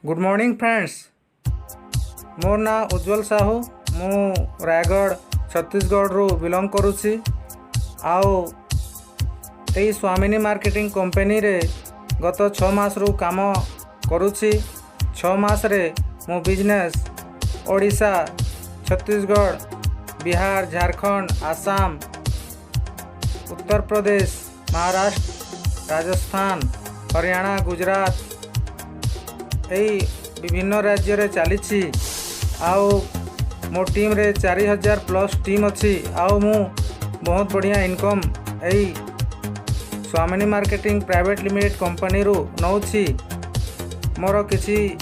Good morning friends. मोर ना उज्जवल साहू। मु रायगढ़ छत्तीसगढ़ रू बिलोंग करुछि। आओ यही स्वामिनी मार्केटिंग कंपनी रे गत 6 मास रू काम करुछि। 6 मास रे मो बिजनेस ओडिशा, छत्तीसगढ़, बिहार, झारखंड, आसाम, उत्तर प्रदेश, महाराष्ट्र, राजस्थान, हरियाणा, गुजरात यही विभिन्न राज्य रे चली। आओ मो टीम रे 4000 प्लस टीम अच्छी। आओ मु बहुत बढ़िया इनकम यही स्वामिनी मार्केटिंग प्राइवेट लिमिटेड कंपनी रू नौछि। मोर किसी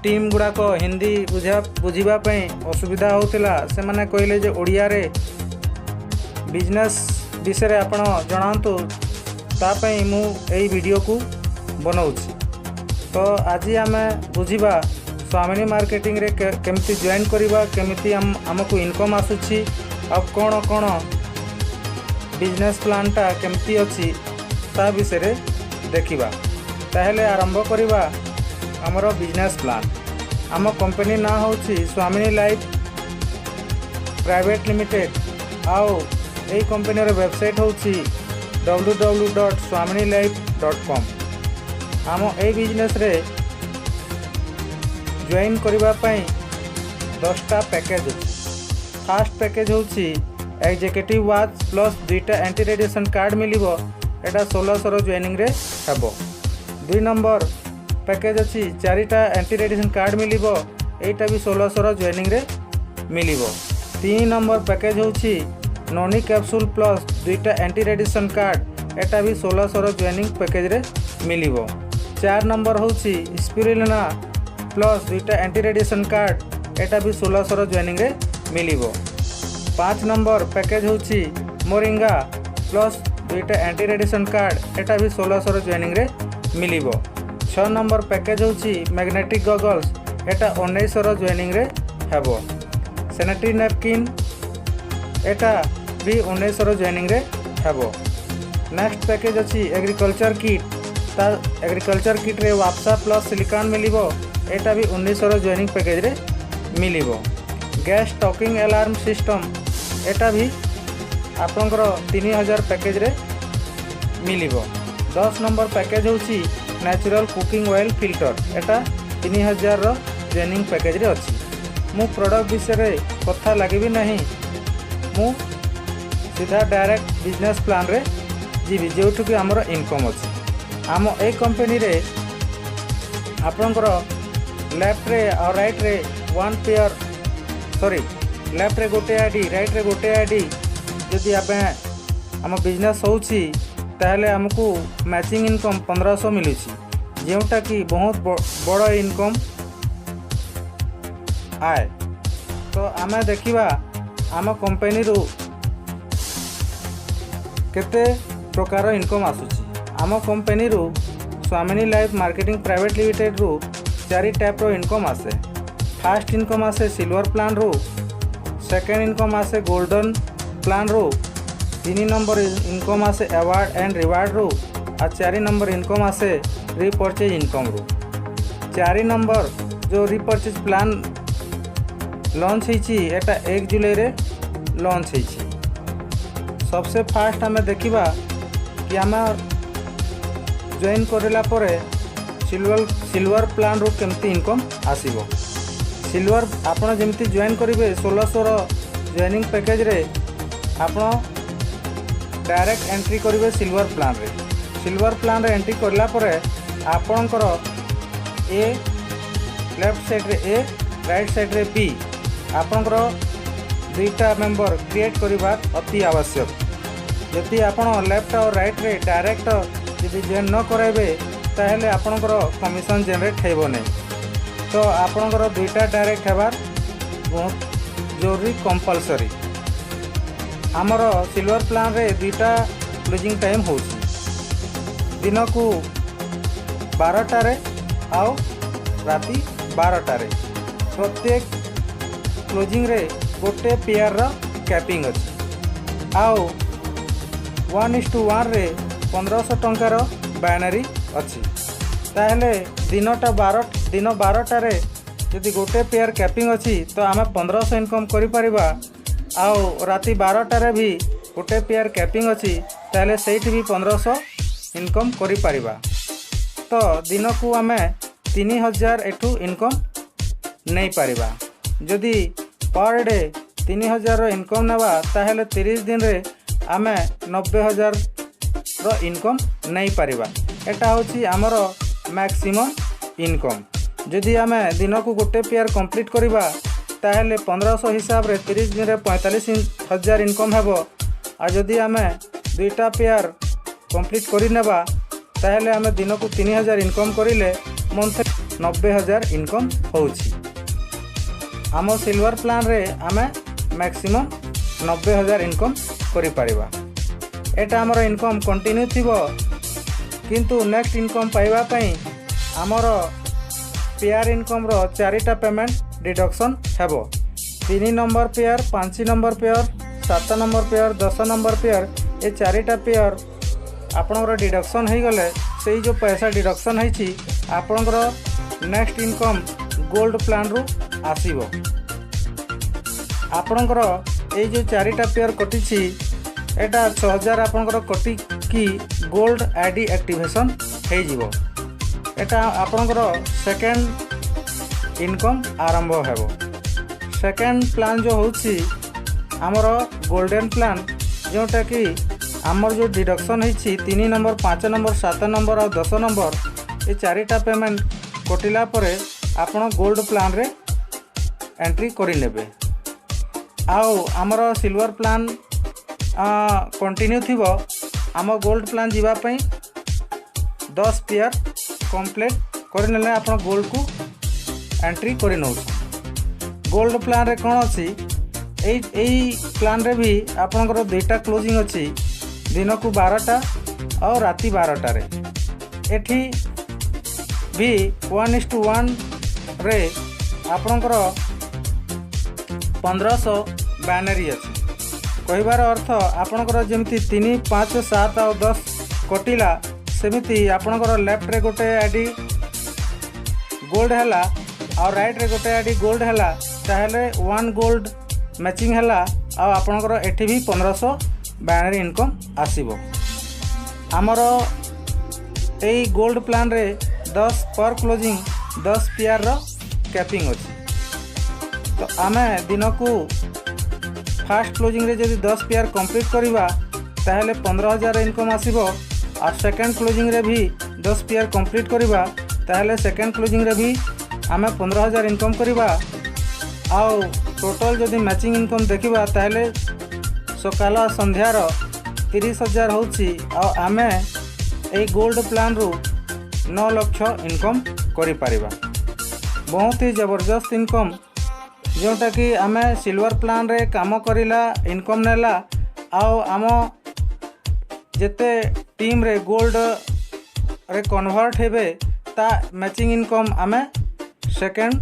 टीम गुड़ाक हिंदी बुझापी असुविधा होता। से माने कहले जे ओडिया रे बिजनेस विषय आपण जनातु तापई मु यही वीडियो को बनाऊछि। तो आज आम बुझा स्वामिनी मार्केटिंग रे केमती जॉइन करवा, केमती आमको इनकम आसुछि, अब कौन कौन बिजनेस प्लानटा केमती अच्छी ता विषय देखा। ताहले आरंभ करवा आमर बिजनेस प्लान। आम कंपनी ना होछि स्वामिनी लाइफ प्राइवेट लिमिटेड। आओ यही कंपनी रे वेबसाइट होछि www.swaminilife.com। आम ए बिजनेस रे जॉइन करबा पई 10टा पैकेज अछि। फर्स्ट पैकेज होछि एग्जीक्यूटिव वाच प्लस 2टा एंटी रेडिएशन कार्ड मिलिबो। एटा 1600 रो जॉइनिंग रे हेबो। 2 नंबर पैकेज अछि 4टा एंटी रेडिएशन कार्ड मिलिबो। एटा भी 1600 रो जॉइनिंग रे मिलिबो। 3 नंबर पैकेज होछि नोनी कैप्सूल प्लस 2टा एंटी रेडिएशन कार्ड। एटा भी 1600 रो जॉइनिंग पैकेज रे मिलिबो। 4 नंबर होछि स्पिरुलिना प्लस 2टा एंटी रेडिएशन कार्ड। एटा भी 1600 रो जॉइनिंग रे मिलिबो। 5 नंबर पैकेज होछि मोरिंगा प्लस 2टा एंटी रेडिएशन कार्ड। एटा भी 1600 रो जॉइनिंग रे मिलिबो। 6 नंबर पैकेज होछि मैग्नेटिक गॉगल्स। एटा 1900 रो जॉइनिंग रे हेबो। सैनिटरी नैपकिन एटा भी 1900 रो जॉइनिंग रे हेबो। नेक्स्ट पैकेज अछि एग्रीकल्चर किट। एग्रीकल्चर किट रे वापसा प्लस सिलिकॉन मिलिबो। एटा भी 1900 रो जॉइनिंग पैकेज रे मिलिबो। गैस टॉकिंग अलार्म सिस्टम एटा भी आपनकर 3000 पैकेज रे मिलिबो। 10 नंबर पैकेज होछि नेचुरल कुकिंग ऑयल फिल्टर। एटा 3000 रो जॉइनिंग पैकेज रे अछि। मु प्रोडक्ट विषय रे कथा लागिबी नहीं, मु सीधा डायरेक्ट बिजनेस प्लान रे जीवी जोठु कि हमर इनकम अछि। आम ए कंपनी रे आपनकर लेफ्ट रे और राइट रे वन पेयर लेफ्ट रे गोटे आईडी, राइट रे गोटे आईडी जदि आप आम बिजनेस होछि ताहले हमको मैचिंग इनकम 1500 मिलुछि, जोटा कि बहुत बड़ इनकम आए। तो आम देखिबा आम कंपनी रू केते प्रकार इनकम आसुछि। आम कंपनी रू स्वामिनी लाइफ मार्केटिंग प्राइवेट लिमिटेड रू 4 टाइप रो इनकम आसे। फर्स्ट इनकम आसे सिल्वर प्लान रू, सेकेंड इनकम आसे गोल्डन प्लान रू, 3 नंबर इनकम आसे अवार्ड एंड रिवार्ड रू, और 4 नंबर इनकम आसे रिपर्चेज इनकम रू। 4 नंबर जो रिपर्चेज प्लान लॉन्च होइछि एटा 1 जुलाई रे लॉन्च होइछि। सबसे फास्ट हमें देखिबा कि आम जॉइन करला परे सिल्वर प्लान रू केमती इनकम आसीबो। सिल्वर आपण जेमती जॉइन करेंगे 1600 रो जॉइनिंग पैकेज रे आपण डायरेक्ट एंट्री करेंगे सिल्वर प्लान रे। सिल्वर प्लान रे एंट्री करला परे आपणकर ए लेफ्ट साइड रे ए, राइट साइड रे बी आपणकर 2टा मेंबर क्रिएट करबा अति आवश्यक। यदि आपण लेफ्ट और राइट रे डायरेक्ट यदि जॉइन न कराइबे ताहले आपणकर कमिशन जनरेट हेबो नै। तो आपणकर 2टा डायरेक्ट हेबार बहुत जरूरी कंपलसरी। आमर सिल्वर प्लान रे 2टा क्लोजिंग टाइम होछि, दिन को 12टा रे आउ राति 12टा रे। प्रत्येक क्लोजिंग रे गोटे पेयर रो कैपिंग अछि। आउ 1:1 रे 1500 टंकार बाइनरी अच्छी। ताहले दिन 12टारे जदि गोटे पेयर कैपिंग अच्छी तो आम 1500 इनकम करिपरिबा। आउ राति 12टारे भी गोटे पेयर कैपिंग अच्छी ताहले सेठी भी 1500 इनकम करिपरिबा। तो दिन को आम 3000 एठू इनकम नहीं पारिबा। जदि पर डे 3000 इनकम नेबा ताहले 30 दिन रे आमे 90000 रो इनकम नहीं पारिबा। एटा होची हमर मैक्सिमम इनकम। जदि आमे दिन को गोटे पेयर कंप्लीट करिबा ताहले 1500 हिसाब रे 30 दिन रे 45000 इनकम हेबो। आ जदि आमे दुईटा पेयर कंप्लीट करि नेबा ताहले आमे दिन को 3000 इनकम करिले मंथ 90000 इनकम होउची। आम सिल्वर प्लान रे आमे मैक्सिमम 90000 इनकम करि परिबा। एटा हमर इनकम कंटिन्यू थिबो, किंतु नेक्स्ट इनकम पाइबा पई हमर पेयर इनकम रो 4टा पेमेंट डिडक्शन हेबो। 3 number pair, 5 number pair, 7 number pair, 10 number pair, ए 4टा पेयर आपनकर डिडक्शन हो गले से जो पैसा डिडक्शन होइछि आपनकर नेक्स्ट इनकम गोल्ड प्लान रु आसीबो। आपनकर ए जो 4टा पेयर कटिछि एटा 6000 आपनकर कटि की गोल्ड आईडी एक्टिवेशन हो जिवो। एटा आपनकर सेकेंड इनकम आरंभ हेबो। सेकेंड प्लान जो होछि हमर गोल्डन प्लान, जोटा कि आमर जो डिडक्शन होइछि 3 नंबर, 5 नंबर, 7 नंबर और 10 नंबर ये 4टा पेमेंट कटिला परे आपण गोल्ड प्लान रे एंट्री करि नेबे। आउ आमर सिल्वर प्लान कंटिन्यू थिबो। आम गोल्ड प्लान जीवा पई 10 पेयर कंप्लीट करि नेले आपण गोल्ड को एंट्री करि नौ। गोल्ड प्लान रे कोन अछि एई प्लान रे भी आपनकर दुईटा क्लोजिंग अछि, दिन को 12टा और राति 12टा रे। एठी भी 1:1 रे आपनकर 1500 बैनरी अछि। कहिबार अर्थ आपनकर जेमती 3, 5, 7 और 10 कटिला सेमिति आपनकर लेफ्ट रे गोटे आईडी गोल्ड हैला और राइट रे गोटे आईडी गोल्ड हैला ताहले 1 गोल्ड मैचिंग हैला और आपनकर एठी भी 1500 बैनरी इनकम आसीबो। आमर एई गोल्ड प्लान रे 10 पर क्लोजिंग 10 पेयर रो कैपिंग अछि। तो आमे दिन को फास्ट क्लोजिंग रे जदि 10 पेयर कंप्लीट करिबा ताहले 15000 इनकम आसीबो। और सेकेंड क्लोजिंग रे भी 10 पेयर कंप्लीट करिबा ताहले सेकेंड क्लोजिंग रे भी आमे 15000 इनकम करिबा। आउ टोटल जदि मैचिंग इनकम देखिबा ताहले सकाल संध्यार 30000 होछि। और आमे ए गोल्ड प्लान रु 9 लाख इनकम करि परिबा। बहुत ही जबरदस्त इनकम, जोटा कि आमे सिल्वर प्लान रे काम करिला इनकम नेला। आउ आम जेते टीम रे गोल्ड रे कन्वर्ट हेबे ता मैचिंग इनकम आमे सेकेंड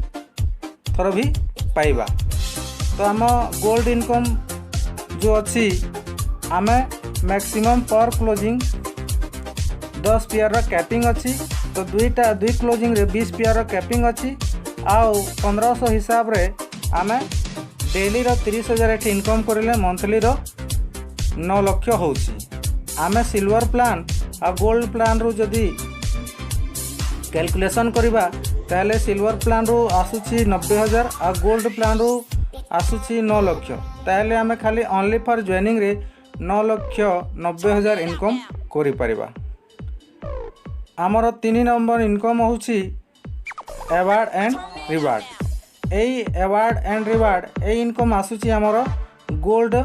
थर भी पाइबा। तो आम गोल्ड इनकम जो अच्छी आमे मैक्सिमम पर क्लोजिंग 10 पेयर रो कैपिंग अच्छी। तो दुई क्लोजिंग रे 20 पेयर रो कैपिंग अच्छी। आउ 1500 हिसाब रे आमे डेली रो 30000 एठी इनकम करिले मंथली रो 9 लाख होउची। आमे सिल्वर प्लान आ गोल्ड प्लान रु जदि कैलकुलेशन करिबा ताहले सिल्वर प्लान रु आसुची 90000 आ गोल्ड प्लान रु आसुची 9 लाख। ताहले आमे खाली ओनली फॉर जॉइनिंग रे 9,90,000 इनकम करि परिबा। आमर 3 नंबर इनकम होउची award and reward. AE award and reward A income आसुची आमर गोल्ड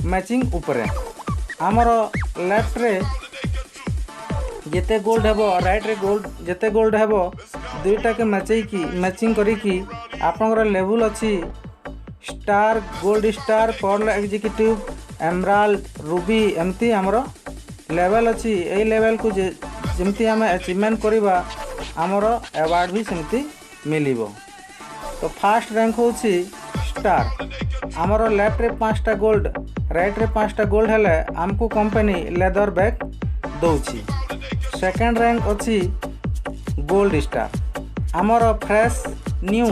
मैचिंग उपरे। आमर लेफ्ट रे जेते गोल्ड हेबो राइट रे गोल्ड जेते गोल्ड हेबो दुईटा के मैचिंग करी की आपनकर लेवल अछि star, gold star, pearl executive, emerald, ruby एमती हमरो लेवल अछि। एई लेवल को जेमती हमें अचीवमेंट करिबा हमरो अवार्ड भी सेमती मिलिबो। तो फर्स्ट रैंक होछि स्टार। हमरो लेफ्ट रे 5टा गोल्ड राइट रे 5टा गोल्ड हेले हमको कंपनी लेदर बैग ଦଉଛି। सेकेंड रैंक अच्छी गोल्ड स्टार आमर फ्रेश न्यू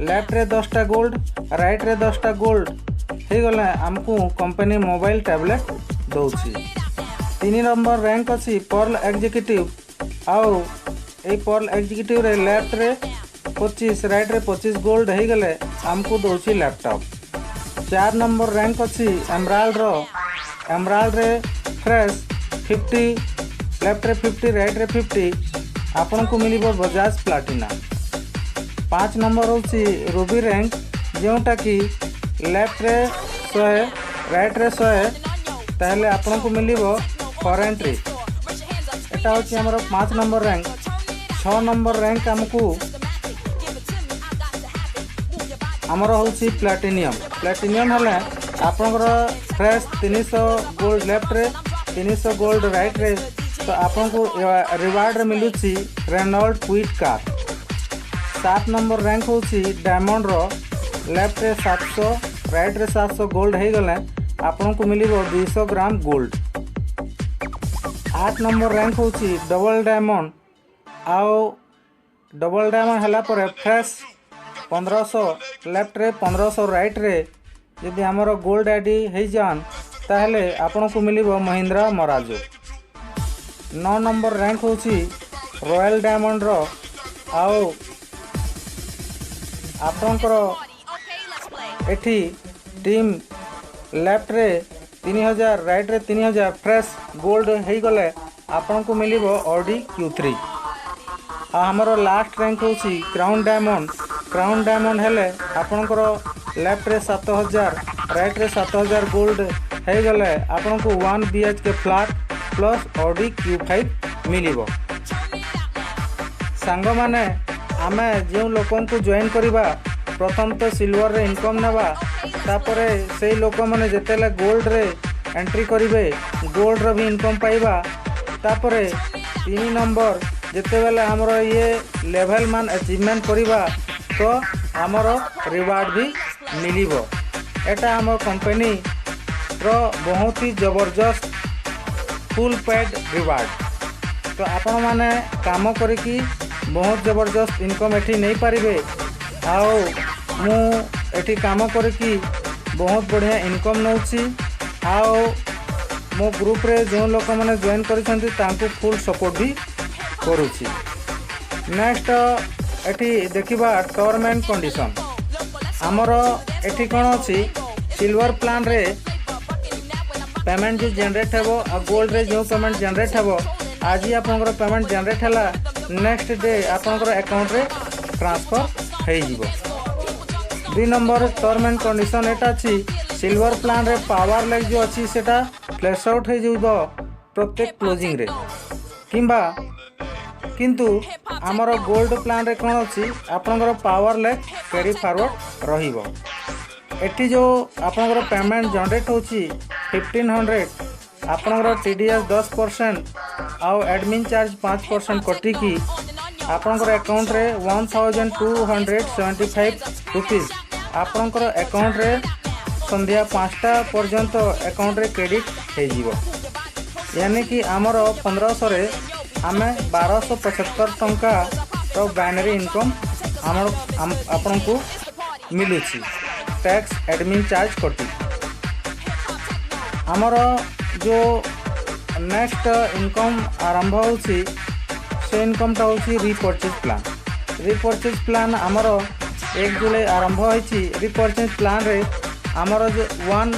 लेफ्ट रे 10टा गोल्ड राइट रे 10टा गोल्ड हो गले आमको कंपनी मोबाइल टैबलेट दौची। 3 नंबर रैंक अच्छी पर्ल एग्जीक्यूटिव आउ ए पर्ल एग्जीक्यूटिव रे लेफ्ट रे 25 राइट रे 25 गोल्ड हो गले आमको दौची लैपटॉप। 4 नंबर रैंक अच्छी एमराल्ड रे फ्रेश 50 लेफ्ट रे 50 राइट रे 50 आपन को मिलिबो बजाज प्लाटिना। 5 नंबर होची रूबी रैंक जोटा कि लेफ्ट रे 100 राइट रे 100 ताहले आपन को मिलिबो फॉरेन ट्रिप। एटा होची हमर 5 नंबर रैंक। 6 नंबर रैंक हमकू हमर होची प्लैटिनियम हले आपनकर फ्रेश 300 गोल्ड लेफ्ट रे 300 गोल्ड राइट रे तो आपन को रिवार्ड मिलुची Renault Kwid car. 7 number rank होची डायमंड रो लेफ्ट रे 700 राइट रे 700 गोल्ड हो गले आपन को मिलिबो 200 ग्राम गोल्ड। 8 नंबर रैंक होची डबल डायमंड आओ डबल डायमंड हला पर फ्रेश 1500 लेफ्ट रे 1500 राइट रे यदि हमर गोल्ड आईडी हो जान ताहले आपन को मिलिबो महिंद्रा मराजो। 9 नंबर रैंक होची रॉयल डायमंड रो आओ आपनकर एठी टीम लेफ्ट रे 3000 राइट रे 3000 फ्रेश गोल्ड हो गले आपन को मिलिबो ऑडी Q3। आ हमर लास्ट रैंक होची क्राउन डायमंड हेले आपनकर लेफ्ट रे 7000 राइट रे 7000 गोल्ड हो गले आपन को 1 BHK flat plus Audi Q5 मिलिबो। सांग माने आमे जो लोकन को जॉइन करिबा प्रथम तो सिल्वर रे इनकम नेबा तापरे सेई लोक माने जेतेले गोल्ड रे एंट्री करिवे गोल्ड रो भी इनकम पाइबा तापरे 3 नंबर जेतेबेले हमरो ये लेवल मान अचीवमेंट करिबा तो हमरो रिवार्ड भी मिलिबो। एटा हमर कंपनी रो बहुत ही जबरदस्त फुल पेड रिवार्ड। तो आपण माने काम करिकी बहुत जबरदस्त इनकम एठी नहीं पारिबे। आओ मु एठी काम करिकी बहुत बढ़िया इनकम नउची। आओ मो ग्रुप रे जो लोक माने जॉइन करिसंती तांको फुल सपोर्ट भी करूची। नेक्स्ट एठी देखिबा टर्म एंड कंडीशन हमरो एठी कोन अछि सिल्वर प्लान रे पेमेंट जो जनरेट हेबो आ गोल्ड रे जो पेमेंट जनरेट हेबो आज ही आपनकर पेमेंट जनरेट हला नेक्स्ट डे आपनकर अकाउंट रे ट्रांसफर हे जिवो। 2 नंबर टर्म एंड कंडीशन एटा अछि सिल्वर प्लान रे पावर लैग जो अछि सेटा फ्लैश आउट हे जिवो प्रत्येक क्लोजिंग रे किंबा किंतु हमर गोल्ड प्लान रे कोन अछि आपनकर पावर लैग कैरी फॉरवर्ड रहिबो। एटी जो आपनकर पेमेंट जनरेट होची 1500 आपनकर TDS 10% आउ एडमिन चार्ज 5% कटी की आपनकर अकाउंट रे 1275 रुपीस आपनकर अकाउंट रे संध्या 5टा पर्यंत अकाउंट रे क्रेडिट हे जीवो। यानी कि आमर 1500 रे आमे 1275 टंका तो बाइनरी इनकम आपन को मिलुची टैक्स एडमिन चार्ज कटी। आमर जो नेक्स्ट इनकम आरंभ होची से इनकम टा होची रिपर्चेज प्लान आमर 1 जुलाई आरंभ होची। रिपर्चेज प्लान रे आमर जो 1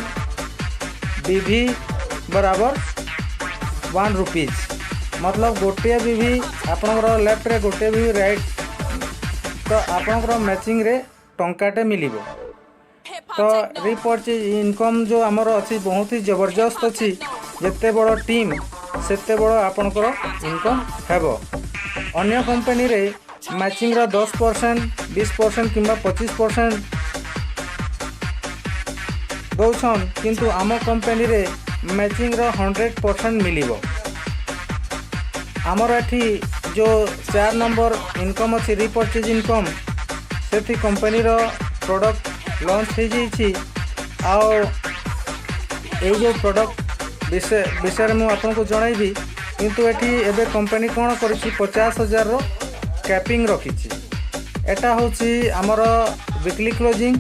BV बराबर 1 रुपीज मतलब गोटे BV आपनकर लेफ्ट रे गोटे BV राइट तो आपनकर मैचिंग रे टंकाटे मिलिबो। तो रिपर्चेज इनकम जो आमर अच्छी बहुत ही जबरदस्त अच्छी जिते बड़ टीम सेते बड़ आपनकर इनकम हेबो। अन्य कंपनी रे मैचिंग रा 10% 20% किंबा 25% दौछन किंतु आम कंपनी रे मैचिंग रा 100% मिलिबो। आमर एठी जो 4 नंबर इनकम अच्छी रिपर्चेज इनकम से कंपनी रो प्रोडक्ट लॉन्च हो जाइए। आओ ये जो प्रोडक्ट विषय में आपको जनइबी किंतु एठी एबे कंपनी कौन करिछि 50,000 रो कैपिंग रखिछि। एटा होछि हमर वीकली क्लोजिंग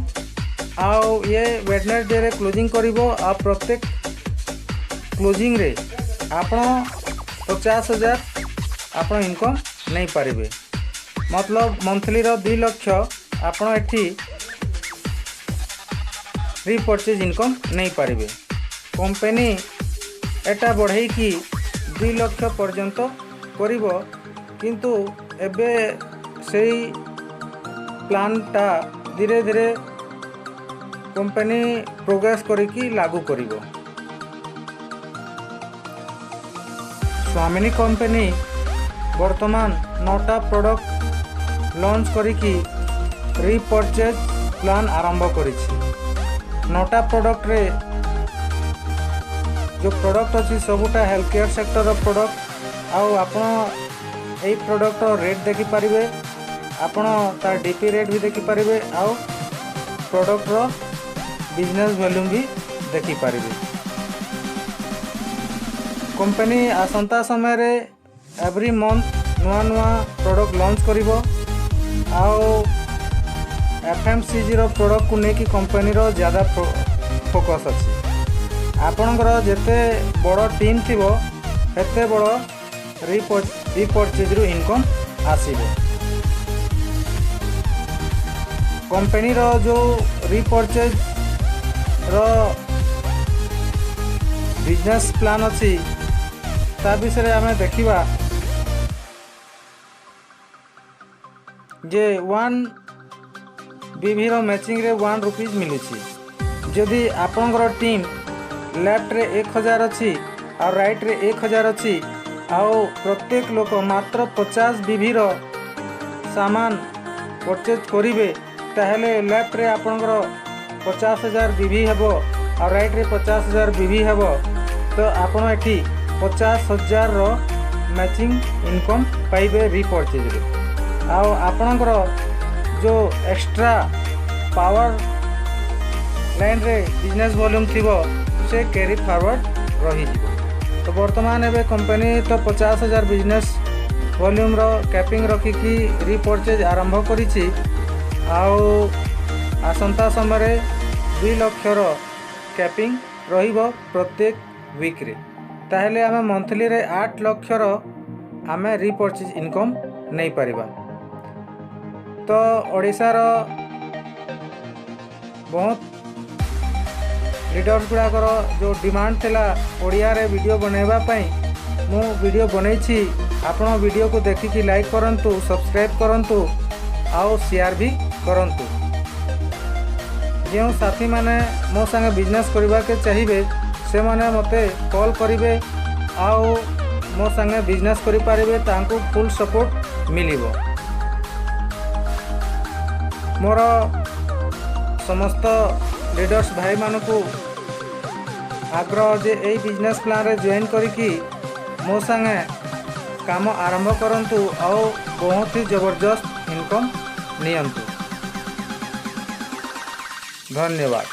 आउ ये वेडनेसडे रे क्लोजिंग करिवो आ प्रत्येक क्लोजिंग रे आपण 50,000 आपण इनकम नहीं पारिबे। मतलब मंथली रो 2 लाख आपण एठी रीपरचेज इनकम नहीं पारिबे। कंपनी एटा बढ़ाई कि 2 लाख पर्यंत करिवो, किंतु एबे सेही प्लानटा धीरे धीरे कंपनी प्रोग्रेस करिकी लागू करिवो। स्वामिनी कंपनी वर्तमान 9टा प्रोडक्ट लॉन्च करिकी रीपरचेज प्लान आरंभ करिछि। 9टा प्रोडक्ट रे जो प्रोडक्ट अच्छी सबूटा हेल्थ केयर सेक्टर प्रोडक्ट आउ आपण यही प्रोडक्ट रेट देखिपारे, आपण तार डीपी रेट भी देखिपारे आउ प्रोडक्ट रो बिजनेस वॉल्यूम भी देखिपारे। कंपनी आसंता समय रे एवरी मंथ नुआ नुआ प्रोडक्ट लॉन्च करिवो आउ एफएमसीजी रो प्रोडक्ट को लेकिन कंपनी रो ज़्यादा फोकस अच्छी। आपणकर जेते बड़ टीम थिबो हेते बड़ रीपरचेज रु इनकम आसीबो। कंपनी रो जो रीपरचेज रो बिजनेस प्लान अच्छी ता विषय आम देखा जे 1 बीवी रो मैचिंग रे 1 रुपीज मिलुची। जदि आपणकर टीम लेफ्ट रे 1000 अच्छी और राइट रे 1000 अच्छी आउ प्रत्येक लोक मात्र 50 बीवी रो सामान परचेज करिवे, ताहेले लेफ्ट रे आपणकर 50,000 बीवी हेबो और राइट रे 50,000 बीवी हेबो। तो आपण एठी 50,000 रो मैचिंग इनकम पाइबे रीपरचेज रे। आउ आपणकर जो एक्स्ट्रा पावर लाइन रे बिजनेस वॉल्यूम थिबो से कैरी फॉरवर्ड रही जीवो। तो वर्तमान एबे कंपनी तो 50,000 बिजनेस वॉल्यूम रो कैपिंग रखिकी रीपरचेज आरंभ करिछि आउ आसंता समय रे 2 लाख रो कैपिंग रहिबो प्रत्येक वीक रे। ताहेले आमे मंथली रे 8 लाख रो आमे रीपरचेज इनकम नहीं पारिबा। तो ओडिसा रो बहुत लीडर्स गुड़ाकर जो डिमांड थिला ओडिया रे वीडियो बनैबा पई मु वीडियो बनैछि। आपण वीडियो को देखिकी लाइक करंतु, सब्सक्राइब करंतु आउ शेयर भी करंतु। जो साथी माने मो संगे बिजनेस करबा के चाहिए से माने मते कॉल करिवे आउ मो संगे बिजनेस करि पारिबे, तांको फुल सपोर्ट मिलिबो। मोर समस्त लीडर्स भाई मानकू आग्रह जे यही बिजनेस प्लान रे जॉइन करिकी मो संगे काम आरंभ करंतु और बहुत ही जबरदस्त इनकम नियंतु। धन्यवाद।